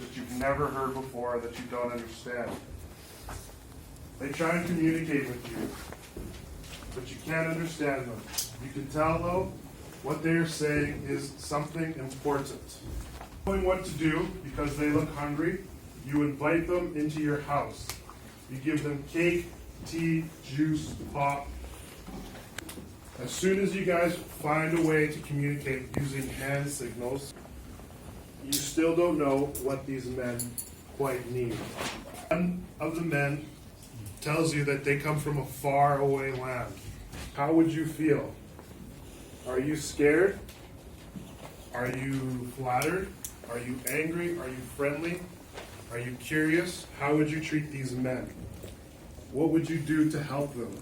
that you've never heard before, that you don't understand. They try and communicate with you, but you can't understand them. You can tell, though, what they are saying is something important. Knowing what to do because they look hungry, you invite them into your house. You give them cake, tea, juice, pop. As soon as you guys find a way to communicate using hand signals, you still don't know what these men quite need. One of the men tells you that they come from a far away land. How would you feel? Are you scared? Are you flattered? Are you angry? Are you friendly? Are you curious? How would you treat these men? What would you do to help them?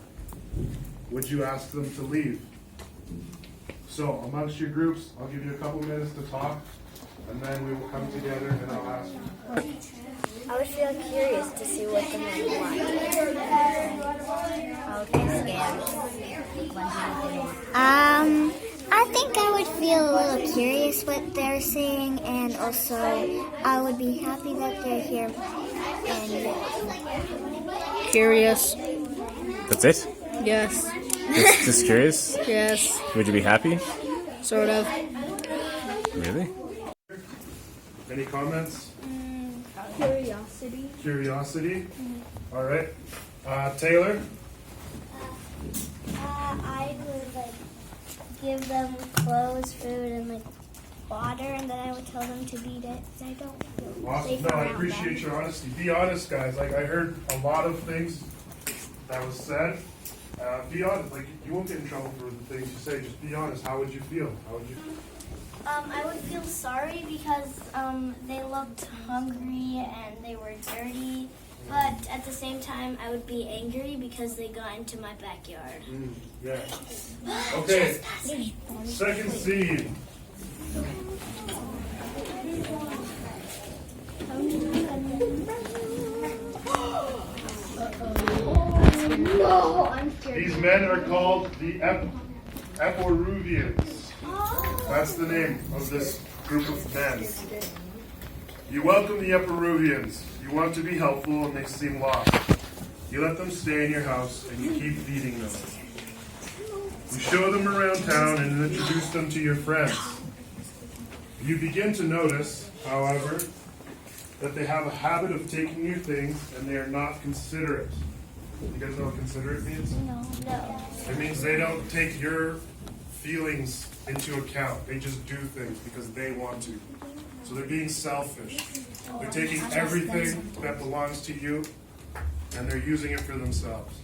Would you ask them to leave? So, amongst your groups, I'll give you a couple minutes to talk, and then we will come together and I'll ask you. I would feel curious to see what the men want. I would be scared. I think I would feel a little curious what they're saying, and also I would be happy that they're here. And Curious. That's it? Yes. Just curious? Yes. Would you be happy? Sort of. Really? Any comments? Curiosity. Curiosity? All right. Taylor? I would give them clothes, food, and water, and then I would tell them to beat it. I don't feel Awesome. safe No, I around appreciate them. your honesty. Be honest, guys. I heard a lot of things that was said. Be honest. You won't get in trouble for the things you say. Just be honest. How would you feel? How would you? I would feel sorry because they looked hungry and they were dirty. But at the same time, I would be angry because they got into my backyard. Yeah. Okay. Second seed. No, I'm scared. These men are called the Epiruvians. That's the name of this group of men. You welcome the Epiruvians. You want to be helpful and they seem lost. You let them stay in your house and you keep feeding them. You show them around town and introduce them to your friends. You begin to notice, however, that they have a habit of taking your things and they are not considerate. You guys know what considerate means? No. It means they don't take your feelings into account. They just do things because they want to. So they're being selfish. They're taking everything that belongs to you and they're using it for themselves.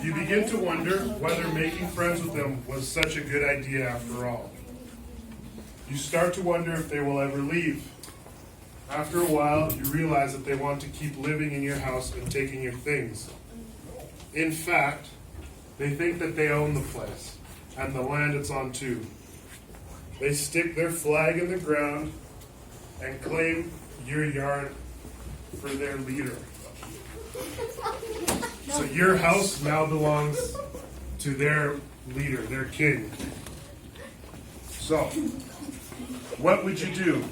You begin to wonder whether making friends with them was such a good idea after all. You start to wonder if they will ever leave. After a while, you realize that they want to keep living in your house and taking your things. In fact, they think that they own the place and the land it's on too. They stick their flag in the ground and claim your yard for their leader. So your house now belongs to their leader, their king. So, what would you do?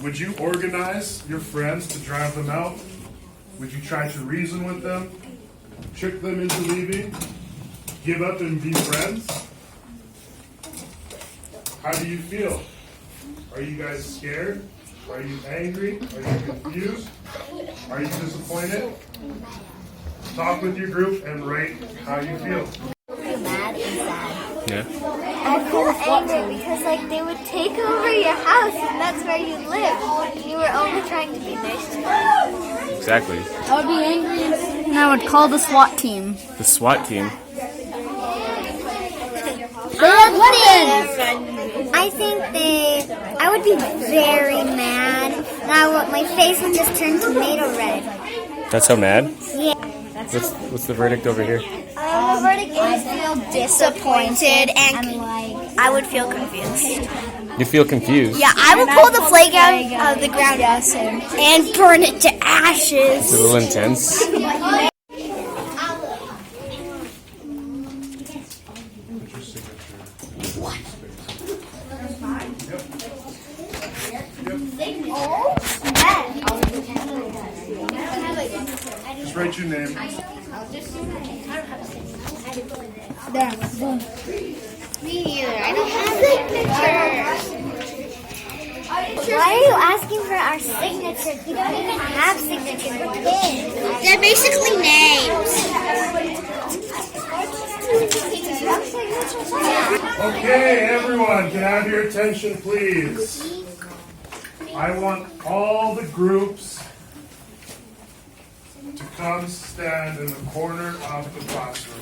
Would you organize your friends to drive them out? Would you try to reason with them? Trick them into leaving? Give up and be friends? How do you feel? Are you guys scared? Are you angry? Are you confused? Are you disappointed? Talk with your group and write how you feel. Mad and sad. Yeah. I feel angry because they would take over your house and that's where you live. And you were only trying to be nice to them. Exactly. I would be angry and I would call the SWAT team. The SWAT team. I think I would be very mad. And my face would just turn tomato red. That's so mad? Yeah. What's the verdict over here? The verdict is I feel disappointed and I would feel confused. You feel confused? Yeah, I would pull the flag out of the ground and burn it to ashes. It's a little intense. Yep. Just write your name. There. Boom. Me neither. I don't have signatures. Why are you asking for our signatures? We don't even have signatures. We're kids. They're basically names. Okay, everyone, can I have your attention, please? I want all the groups to come stand in the corner of the classroom.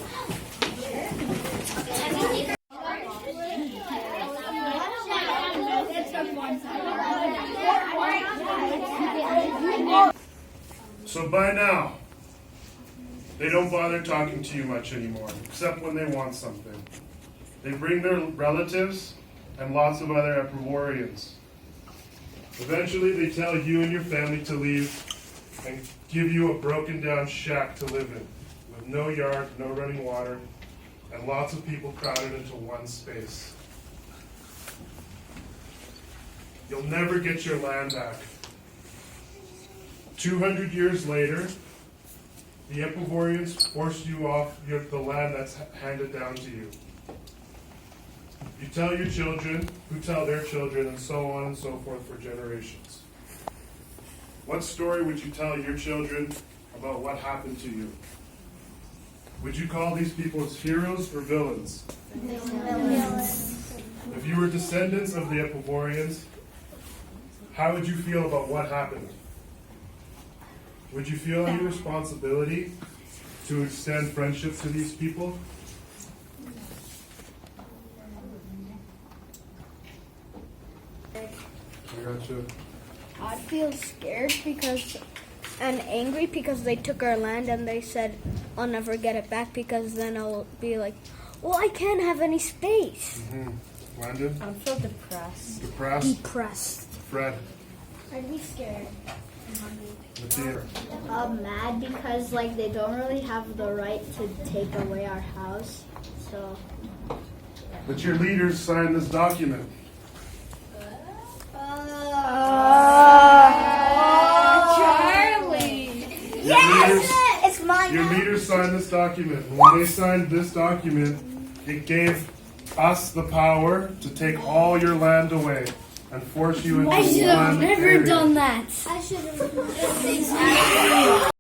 So by now, they don't bother talking to you much anymore, except when they want something. They bring their relatives and lots of other Epicureans. Eventually, they tell you and your family to leave and give you a broken down shack to live in, with no yard, no running water, and lots of people crowded into one space. You'll never get your land back. 200 years later, the Epicureans forced you off the land that's handed down to you. You tell your children, who tell their children, and so on and so forth for generations. What story would you tell your children about what happened to you? Would you call these people as heroes or villains? If you were descendants of the Epicureans, how would you feel about what happened? Would you feel any responsibility to extend friendship to these people? I gotcha. I feel scared and angry because they took our land and they said I'll never get it back because then I'll be like, well, I can't have any space. Mm-hmm. Landon? I feel depressed. Depressed? Fred? I'd be scared. Matia? Mad because they don't really have the right to take away our house. So But your leaders signed this document. Charlie. It's mine. Your leaders signed this document. And when they signed this document, it gave us the power to take all your land away and force you into one area. that. I should have.